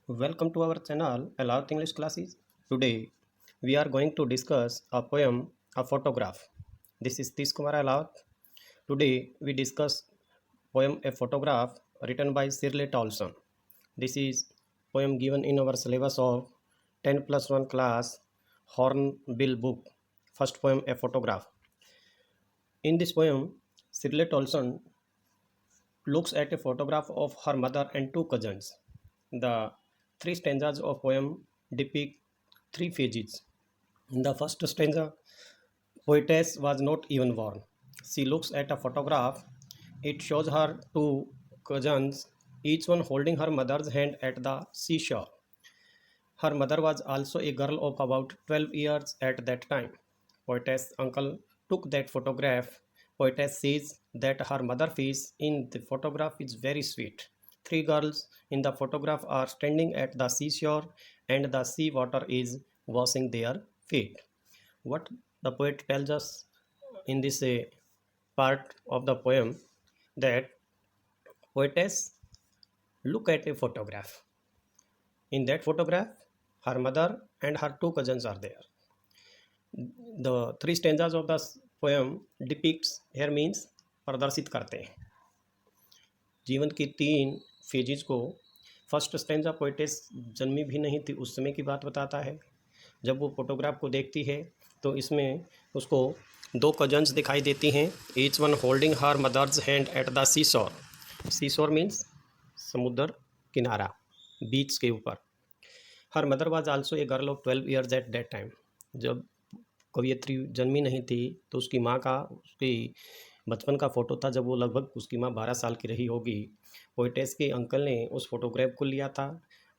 Welcome to our channel, Allowed English Classes. Today, we are going to discuss a poem, a photograph. This is Tish Kumar Allowed. Today, we discuss poem, a photograph written by Shirley Tolson. This is poem given in our syllabus of 10 plus 1 class Hornbill book. First poem, a photograph. In this poem, Shirley Tolson looks at a photograph of her mother and two cousins. The three stanzas of poem depict three phases. In the first stanza, poetess was not even born. She looks at a photograph. It shows her two cousins, each one holding her mother's hand at the seashore. Her mother was also a girl of about 12 years at that time. Poetess' uncle took that photograph. Poetess says that her mother's face in the photograph is very sweet. Three girls in the photograph are standing at the seashore and the sea water is washing their feet. What the poet tells us in this part of the poem that poetess look at a photograph. In that photograph, her mother and her two cousins are there. The three stanzas of the poem depicts here means प्रदर्शित करते हैं जीवन की तीन phases को. First stanza poetess जन्मी भी नहीं थी उस समय की बात बताता है. जब वो फोटोग्राफ को देखती है तो इसमें उसको दो कजन्स दिखाई देती हैं, each one holding her mother's hand at the sea shore. Sea shore means समुद्र किनारा, बीच के ऊपर. Her mother was also a girl of 12 years at that time. जब कवियत्री जन्मी नहीं थी तो उसकी माँ का, उसकी बचपन का फ़ोटो था जब वो लगभग उसकी माँ 12 साल की रही होगी. पोइटेस के अंकल ने उस फोटोग्राफ को लिया था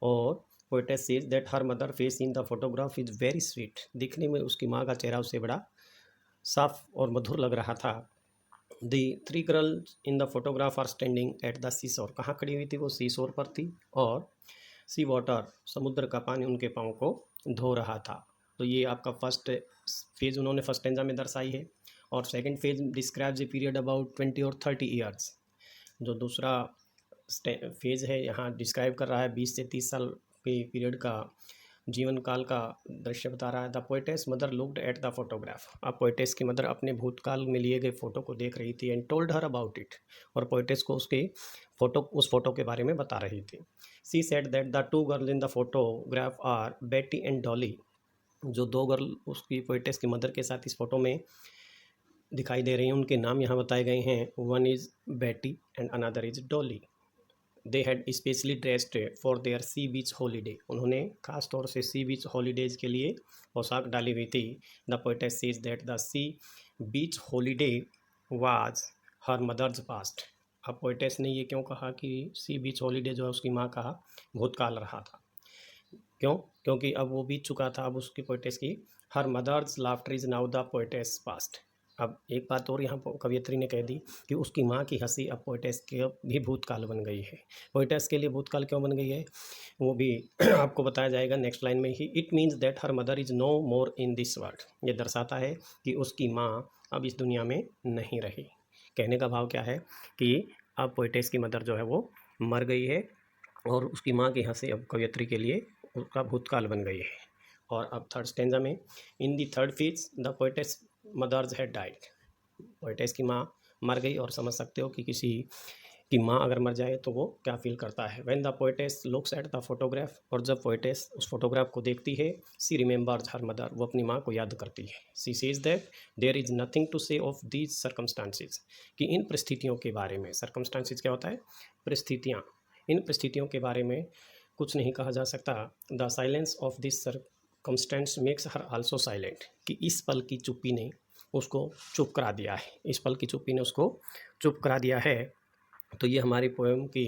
और poetess says that her mother face in the photograph is very sweet. दिखने में उसकी माँ का चेहरा उससे बड़ा साफ और मधुर लग रहा था. The three girls in the photograph are standing at the sea shore. कहाँ खड़ी हुई थी वो? सी शोर पर थी और सी वाटर, समुद्र का पानी उनके पाँव को धो रहा था. तो ये आपका फर्स्ट फेज़ उन्होंने फर्स्ट स्टेंजा में दर्शाई है. और second phase describes a period about 20 और 30 ईयर्स. जो दूसरा फेज़ है यहाँ डिस्क्राइब कर रहा है 20 से 30 साल के पीरियड का जीवन काल का दृश्य बता रहा है. The poetess mother looked at the photograph. अब पोइटेस की मदर अपने भूतकाल में लिए गए फ़ोटो को देख रही थी and told her about it. और पोइटेस को उस फोटो के बारे में बता रही थी. She said that the two girls in the photograph are Betty and Dolly. जो दो गर्ल उसकी पोइटेस की मदर के साथ इस फोटो में दिखाई दे रही हैं उनके नाम यहाँ बताए गए हैं. One is Betty and another is Dolly. They had specially dressed for their sea beach holiday. उन्होंने खास तौर से सी बीच हॉलीडेज़ के लिए पोशाक डाली हुई थी. The poetess says that the sea beach holiday was her mother's past. अब पोइटेस ने ये क्यों कहा कि सी बीच हॉलीडे जो है उसकी माँ का भूतकाल रहा था? क्यों? क्योंकि अब वो बीत चुका था. अब उसकी पोइटेस की her mother's laughter is now the poetess past. अब एक बात और यहाँ कवियत्री ने कह दी कि उसकी माँ की हंसी अब पोइटेस के भी भूतकाल बन गई है. पोइटेस के लिए भूतकाल क्यों बन गई है वो भी आपको बताया जाएगा नेक्स्ट लाइन में ही. It means that her mother is no more in this world. ये दर्शाता है कि उसकी माँ अब इस दुनिया में नहीं रही. कहने का भाव क्या है कि अब पोइटेस की मदर जो है वो मर गई है और उसकी माँ की हंसी अब कवियत्री के लिए उसका भूतकाल बन गई है. और अब थर्ड स्टेंजा में in the third phase the poetess mother's had died. Poetess की माँ मर गई और समझ सकते हो कि किसी की माँ अगर मर जाए तो वो क्या फील करता है. When the poetess looks at the photograph. और जब पोइटेस उस फोटोग्राफ को देखती है, सी रिमेंबर्स हर मदर. वो अपनी माँ को याद करती है. She says that there is nothing to say of these circumstances. कि इन परिस्थितियों के बारे में, सर्कमस्टांसिस क्या होता है? परिस्थितियाँ. इन परिस्थितियों के बारे में कुछ नहीं कहा जा सकता. The silence of this circumstance makes her also silent. कि इस पल की चुप्पी ने उसको चुप करा दिया है. इस पल की चुप्पी ने उसको चुप करा दिया है. तो ये हमारी पोएम की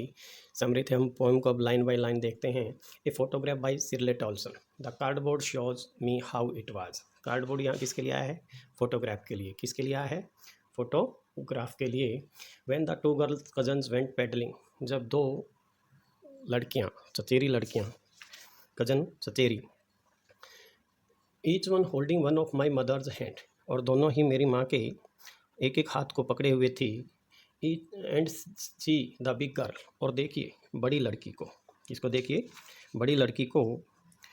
समरी थे. हम पोएम को अब लाइन बाय लाइन देखते हैं. A photograph by Shirley Toulson. The cardboard shows me how it was. Cardboard यहाँ किसके लिए आया है? फोटोग्राफ के लिए. किसके लिए आया है? फोटोग्राफ के लिए. When the two girls cousins went paddling. जब दो लड़कियाँ, चचेरी लड़कियाँ, कजन चचेरी, each one holding one of my mother's hand. और दोनों ही मेरी माँ के एक एक हाथ को पकड़े हुए थी. And see the big girl. और देखिए बड़ी लड़की को. इसको देखिए, बड़ी लड़की को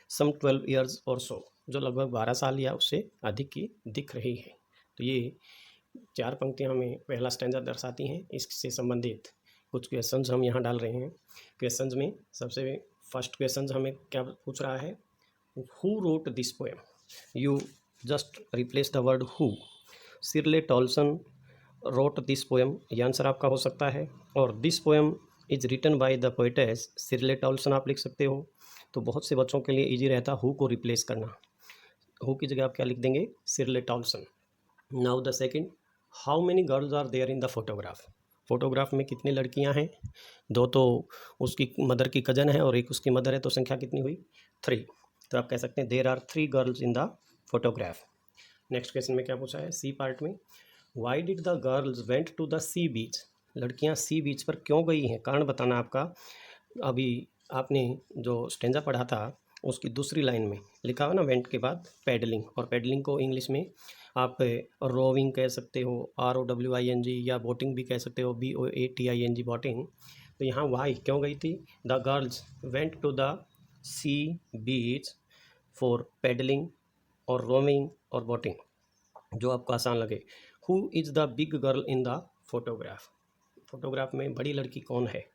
सम 12 ईयर्स और सो, जो लगभग 12 साल या उससे अधिक की दिख रही है। तो ये 4 पंक्तियाँ हमें पहला स्टैंजा दर्शाती हैं। इससे संबंधित कुछ क्वेश्चंस हम यहाँ डाल रहे हैं। क्वेश्चंस में सबसे फर्स्ट क्वेश्चन हमें क्या पूछ रहा है, who wrote this poem. You just replace the word who. Shirley Tolson wrote this poem, ये आंसर आपका हो सकता है। और this poem is written by the poetess Shirley Tolson आप लिख सकते हो। तो बहुत से बच्चों के लिए इजी रहता हु को रिप्लेस करना। हु की जगह आप क्या लिख देंगे, Shirley Tolson. Now the second, how many girls are there in the photograph. Photograph में कितनी लड़कियां हैं, 2 तो उसकी मदर की कजन है और एक उसकी मदर है, तो संख्या कितनी हुई, 3। तो आप कह सकते हैं there are 3 girls in the photograph. Next question में क्या पूछा है, सी पार्ट में, why did the girls went to the sea beach. लड़कियां सी बीच पर क्यों गई हैं, कारण बताना आपका। अभी आपने जो स्टेंजा पढ़ा था उसकी दूसरी लाइन में लिखा हुआ ना, वेंट के बाद पैडलिंग, और पैडलिंग को इंग्लिश में आप रोविंग कह सकते हो, ROWING, या बोटिंग भी कह सकते हो, BOATING, बोटिंग। तो यहाँ वाई क्यों गई थी, the girls went to the sea beach for paddling और रोविंग और बोटिंग, जो आपको आसान लगे। Who is the big girl in the photograph. Photograph में बड़ी लड़की कौन है,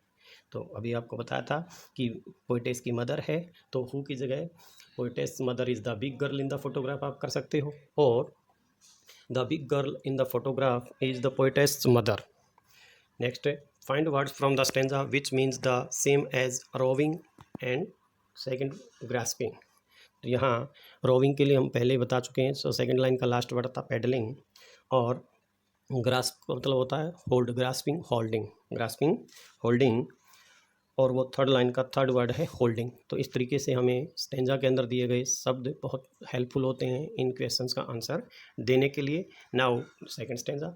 तो अभी आपको बताया था कि पोइटेस की मदर है, तो हु की जगह poetess mother is the big girl in the photograph आप कर सकते हो, और the big girl in the photograph is the poetess mother. Next है, find words from the stanza which means the same as roving and second grasping. तो यहाँ roving के लिए हम पहले ही बता चुके हैं, सो सेकेंड लाइन का लास्ट वर्ड था पैडलिंग, और ग्रास्प का मतलब होता है hold, grasping holding, grasping holding, और वो थर्ड लाइन का थर्ड वर्ड है होल्डिंग। तो इस तरीके से हमें स्टेंजा के अंदर दिए गए शब्द बहुत हेल्पफुल होते हैं इन क्वेश्चंस का आंसर देने के लिए। Now second stanza,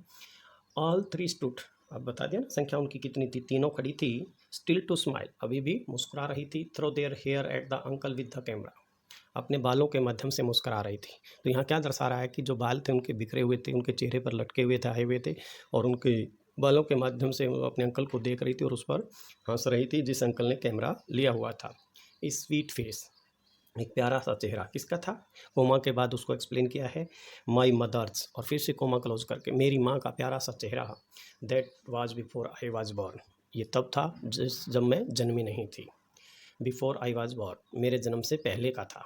all 3 stood, अब बता दिया ना संख्या उनकी कितनी थी, तीनों खड़ी थी, स्टिल टू स्माइल, अभी भी मुस्कुरा रही थी, throw their hair at the uncle with the camera, अपने बालों के माध्यम से मुस्कुरा रही थी। तो यहाँ क्या दर्शा रहा है कि जो बाल थे उनके बिखरे हुए थे, उनके चेहरे पर लटके हुए थे, आए हुए थे, और उनके बालों के माध्यम से वो अपने अंकल को देख रही थी और उस पर हंस रही थी जिस अंकल ने कैमरा लिया हुआ था। स्वीट फेस, एक प्यारा सा चेहरा, किसका था, कोमा के बाद उसको एक्सप्लेन किया है, माई मदर्स, और फिर से कोमा क्लोज करके, मेरी माँ का प्यारा सा चेहरा, that was before I was born, ये तब था जब मैं जन्मी नहीं थी, बिफोर आई वाज बॉर्न, मेरे जन्म से पहले का था।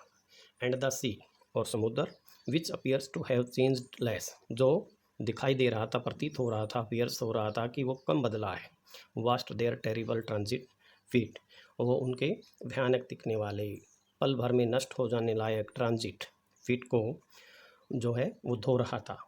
एंड द सी, और समुद्र, which appears to have changed less, जो दिखाई दे रहा था, प्रतीत हो रहा था, अपीयर्स हो रहा था कि वो कम बदला है। Washed their terrible transient feet, वो उनके भयानक दिखने वाले, पल भर में नष्ट हो जाने लायक ट्रांजिट फीट को जो है वो धो रहा था।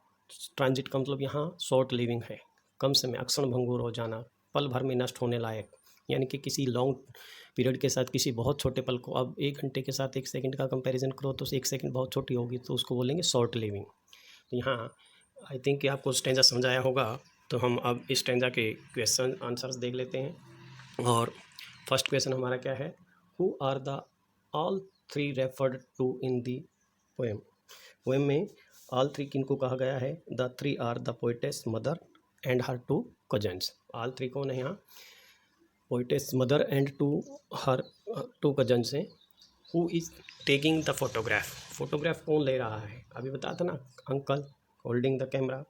ट्रांजिट का मतलब यहाँ शॉर्ट लिविंग है, कम समय, अक्षण भंगुर हो जाना, पल भर में नष्ट होने लायक, यानी कि किसी लॉन्ग पीरियड के साथ किसी बहुत छोटे पल को, अब 1 घंटे के साथ 1 सेकंड का कंपैरिजन करो तो 1 सेकंड बहुत छोटी होगी, तो उसको बोलेंगे शॉर्ट लिविंग। तो यहाँ आई थिंक कि आपको स्टेंजा समझ आया होगा। तो हम अब इस स्टेंजा के क्वेश्चन आंसर्स देख लेते हैं। और फर्स्ट क्वेश्चन हमारा क्या है, who are the all 3 referred to in the poem. Poem में ऑल 3 किनको कहा गया है, the 3 are the poetess mother and her 2 cousins. All 3 कौन है यहाँ, poetess mother and her 2 cousins हैं। Who is taking the photograph, photograph कौन ले रहा है, अभी बताया था ना, uncle holding the camera,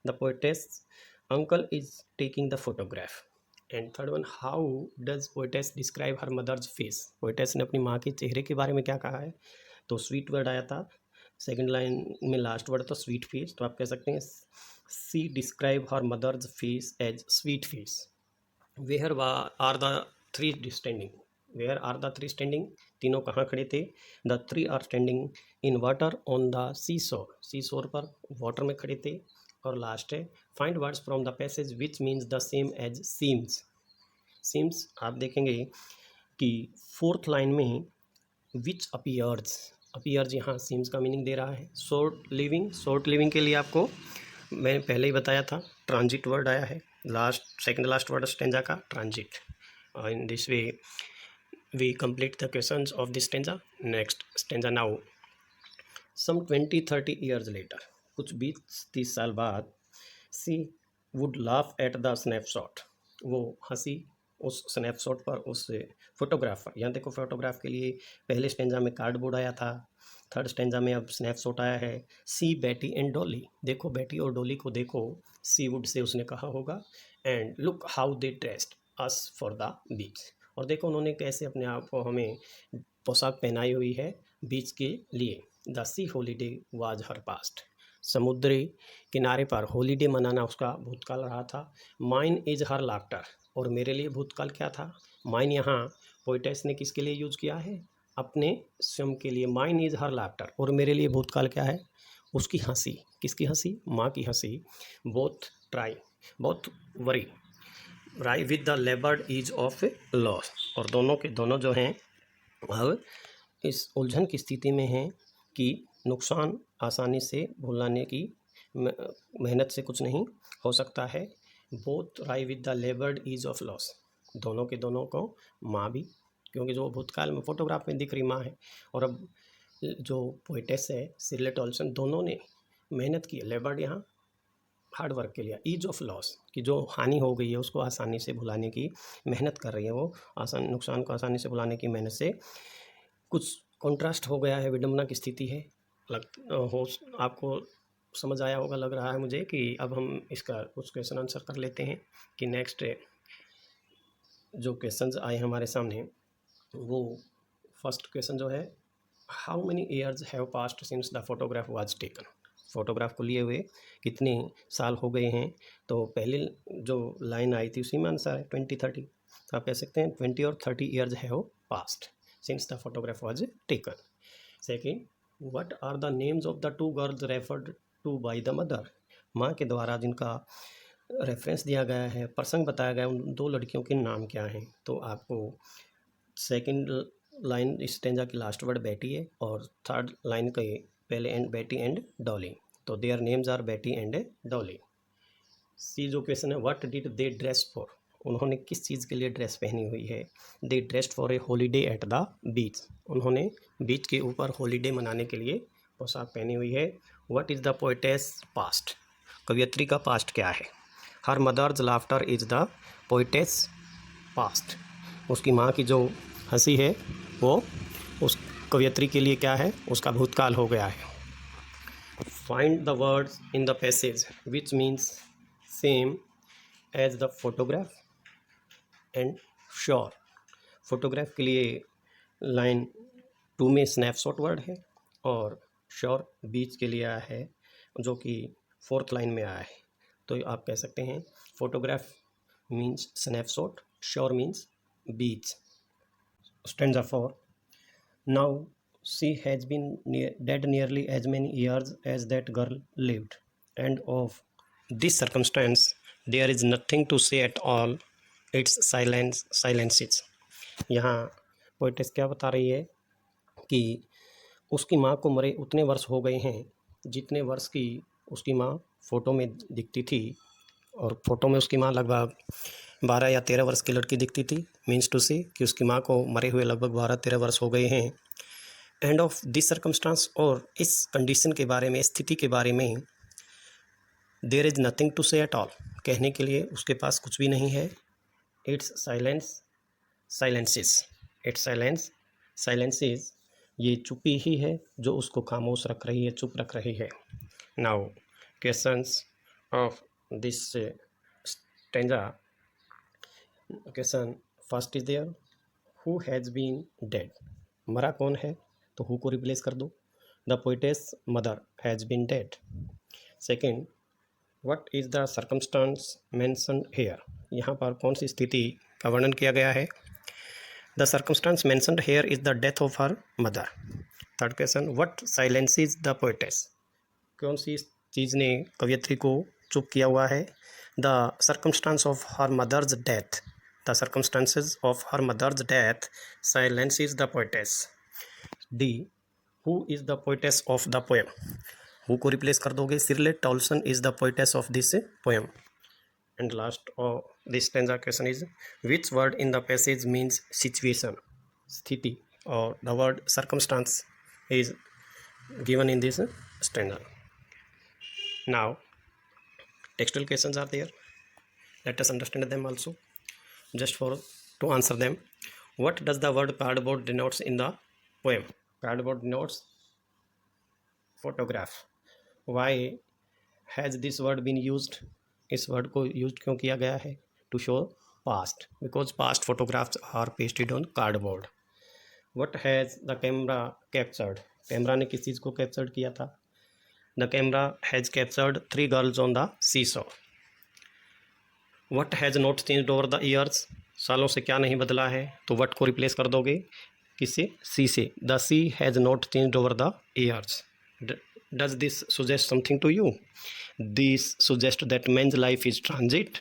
the poetess uncle is taking the photograph. And third one, how does poetess describe her mother's face, poetess ने अपनी माँ के चेहरे के बारे में क्या कहा है, तो स्वीट वर्ड आया था, सेकेंड लाइन में लास्ट वर्ड था स्वीट फेस, तो आप कह सकते हैं she describe her mother's face as sweet face. Where are the 3 standing, where are the 3 standing, तीनों कहाँ खड़े थे, the 3 are standing in water on the sea shore, sea शोर पर वाटर में खड़े थे। और लास्ट है, find words from the passage which means the same as seems. Seems आप देखेंगे कि 4th लाइन में विच अपीयर्स, अपीयर्स यहाँ सीम्स का मीनिंग दे रहा है। शॉर्ट लिविंग, शॉर्ट लिविंग के लिए आपको मैं पहले ही बताया था, ट्रांजिट वर्ड आया है, last second last word stanza का transit. In this way we complete the questions of this stanza. Next stanza now, some 20-30 years later, कुछ 20-30 साल बाद, she would laugh at the snapshot, वो हंसी उस स्नैपशॉट पर, उस फोटोग्राफ पर। यहाँ देखो फोटोग्राफ के लिए पहले स्टेंजा में कार्डबोर्ड आया था, थर्ड स्टेंजा में अब स्नैपशॉट आया है। सी बैटी एंड डॉली, देखो बैटी और डॉली को देखो, सी वुड से उसने कहा होगा। And look how they dressed us for the beach, और देखो उन्होंने कैसे अपने आप को, हमें पोशाक पहनाई हुई है बीच के लिए। The C holiday was her past, समुद्री किनारे पर हॉलीडे मनाना उसका भूतकाल रहा था। माइन इज हर लाफ्टर, और मेरे लिए भूतकाल क्या था। माइन यहाँ पोइटेस ने किसके लिए यूज किया है, अपने स्वयं के लिए। माइन इज हर लाफ्टर, और मेरे लिए भूतकाल क्या है, उसकी हंसी। किसकी हंसी, माँ की हंसी। बोथ ट्राई, बोथ वरी राई with the लेबर्ड is of loss, और दोनों के दोनों जो हैं अब इस उलझन की स्थिति में हैं कि नुकसान आसानी से भुलाने की मेहनत से कुछ नहीं हो सकता है। बोथ राई with the लेबर्ड is of loss, दोनों के दोनों को माँ भी, क्योंकि जो भूतकाल में फोटोग्राफ में दिख रही माँ है, और अब जो पोइटेस है सिरलेट ऑल्सन, दोनों ने मेहनत की है। लेबर्ड यहाँ हार्ड वर्क के लिए, ईज ऑफ लॉस कि जो हानि हो गई है उसको आसानी से भुलाने की मेहनत कर रही है वो, नुकसान को आसानी से भुलाने की मेहनत से। कुछ कॉन्ट्रास्ट हो गया है, विडंबना की स्थिति है। हो आपको समझ आया होगा, लग रहा है मुझे कि अब हम इसका कुछ क्वेश्चन आंसर कर लेते हैं कि नेक्स्ट जो क्वेश्चंस आए हमारे सामने, वो फर्स्ट क्वेश्चन जो है, how many years have passed since the photograph was taken, photograph को लिए हुए कितने साल हो गए हैं। तो पहले जो लाइन आई थी उसी में आंसर है 20-30, तो आप कह सकते हैं 20 और 30 years have passed since the photograph was taken. Second, what are the names of the two girls referred to by the mother, माँ के द्वारा जिनका रेफरेंस दिया गया है, प्रसंग बताया गया है, उन दो लड़कियों के नाम क्या हैं। तो आपको सेकंड लाइन स्टेंजा की लास्ट वर्ड बैटी है, और थर्ड लाइन के पहले एंड बैटी एंड डॉली, तो their names are Betty and Dolly. C जो क्वेश्चन है, what did they dress for, उन्होंने किस चीज़ के लिए ड्रेस पहनी हुई है। They dressed for a holiday at the beach, उन्होंने बीच के ऊपर हॉलीडे मनाने के लिए पोशाक पहनी हुई है। What is the poetess past, कवियत्री का पास्ट क्या है। Her mother's laughter is the poetess past, उसकी माँ की जो हंसी है वो उस कवियत्री के लिए क्या है, उसका भूतकाल हो गया है। Find the words in the passage which means same as the photograph and sure, photograph के लिए लाइन 2 में स्नैपशॉट वर्ड है, और श्योर बीच के लिए आया है जो कि 4th लाइन में आया है। तो आप कह सकते हैं photograph means snapshot, shore means beach. Stanza 4. Now she has been dead nearly as many years as that girl lived, and of this circumstance there is nothing to say at all. Its silences. यहाँ poetess क्या बता रही है कि उसकी माँ को मरे उतने वर्ष हो गए हैं जितने वर्ष की उसकी माँ फ़ोटो में दिखती थी, और फोटो में उसकी माँ लगभग 12 या 13 वर्ष की लड़की दिखती थी। मीन्स टू से कि उसकी माँ को मरे हुए लगभग 12-13 वर्ष हो गए हैं। एंड ऑफ दिस सर्कमस्टांस, और इस कंडीशन के बारे में, स्थिति के बारे में, देयर इज़ नथिंग टू से एट ऑल, कहने के लिए उसके पास कुछ भी नहीं है। इट्स साइलेंसेस, इट्स साइलेंसेस, ये चुप्पी ही है जो उसको खामोश रख रही है, चुप रख रही है। Now questions of this stanza. Question first is there, who has been dead, मरा कौन है, तो हु को रिप्लेस कर दो। The poetess mother has been dead. Second, what is the circumstance mentioned here, यहाँ पर कौन सी स्थिति का वर्णन किया गया है। The circumstance mentioned here is the death of her mother. Third question, what silences the poetess, कौन सी चीज़ ने कवियत्री को चुप किया हुआ है। The circumstance of her mother's death, the circumstances of her mother's death silences the poetess. D, who is the poetess of the poem, who को replace कर दोगे, Shirley Toulson is the poetess of this poem. And last this stanza question is, which word in the passage means situation, स्थिति, और the word circumstance is given in this stanza. Now textual questions are there, let us understand them also. just for to answer them. What does the word cardboard denotes in the poem? Cardboard denotes photograph. Why has this word been used? इस word को use क्यों किया गया है? To show past, because past photographs are pasted on cardboard. What has the camera captured? Camera ने किस चीज़ को कैप्चर्ड किया था? The camera has captured 3 girls on the sea shore. What has not changed over the years? सालों से क्या नहीं बदला है? तो वट को रिप्लेस कर दोगे किससे? सी से. The sea has not changed over the years. Does this suggest something to you? This suggests that man's life is transit.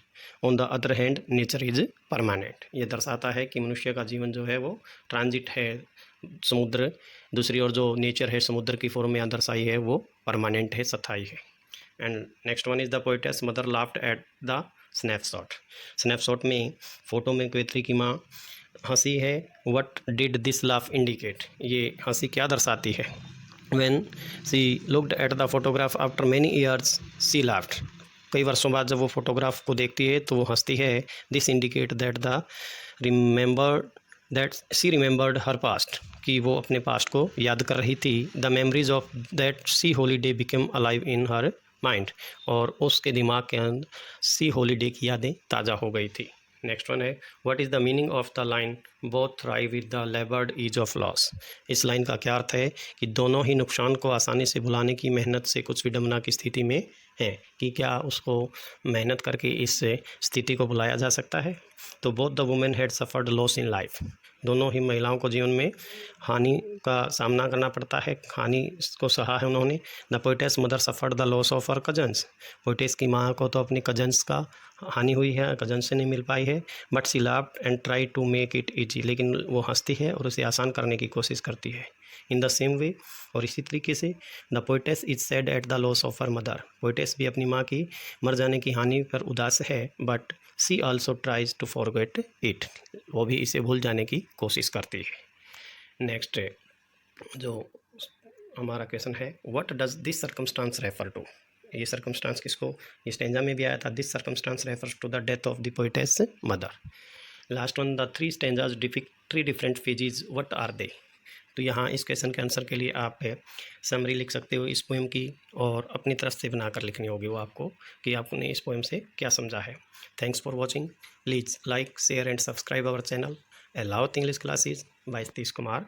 On the other hand, nature is permanent. ये दर्शाता है कि मनुष्य का जीवन जो है वो ट्रांजिट है. समुद्र दूसरी ओर जो नेचर है समुद्र की फॉर्म में दर्शाई है वो परमानेंट है, स्थायी है. And next one is the poetess mother laughed eight the snapshot. Snapshot में फोटो में कोयत्री की माँ हंसी है. What did this laugh indicate? ये हंसी क्या दर्शाती है? When she looked at the photograph after many years, she laughed. कई वर्षों बाद जब वो फोटोग्राफ को देखती है तो वो हंसती है. This indicate that she remembered her past, कि वो अपने पास्ट को याद कर रही थी. The memories of that sea holiday became alive in her mind. और उसके दिमाग के अंदर सी हॉलीडे की यादें ताज़ा हो गई थी. नेक्स्ट वन है what is the meaning of the line both thrive with the laboured ease of loss. इस लाइन का क्या अर्थ है? कि दोनों ही नुकसान को आसानी से भुलाने की मेहनत से कुछ विडंबना की स्थिति में है. कि क्या उसको मेहनत करके इस स्थिति को भुलाया जा सकता है? तो both the women had suffered loss in life. दोनों ही महिलाओं को जीवन में हानि का सामना करना पड़ता है, हानि को सहा है उन्होंने. The poetess mother suffered the loss of her cousins. Poetess की माँ को तो अपने कजन्स का हानि हुई है, कजन्स से नहीं मिल पाई है. But she laughed and try to make it easy. लेकिन वो हंसती है और उसे आसान करने की कोशिश करती है. इन द सेम वे, और इसी तरीके से the poetess is sad at the loss of her mother. Poetess भी अपनी माँ की मर जाने की हानि पर उदास है. But she also tries to forget it. वो भी इसे भूल जाने की कोशिश करती है. नेक्स्ट जो हमारा क्वेश्चन है what does this circumstance refer to. ये सर्कमस्टांस किसको? ये स्टेंजा में भी आया था. This circumstance refers to the death of the poetess mother. Last one the 3 stanzas depict 3 different phases. What are they? तो यहाँ इस क्वेश्चन के आंसर के लिए आप समरी लिख सकते हो इस पोएम की, और अपनी तरफ से बनाकर लिखनी होगी वो आपको कि आपने इस पोएम से क्या समझा है. Thanks for watching. Please like, share and subscribe our channel 11th English classes by Satish Kumar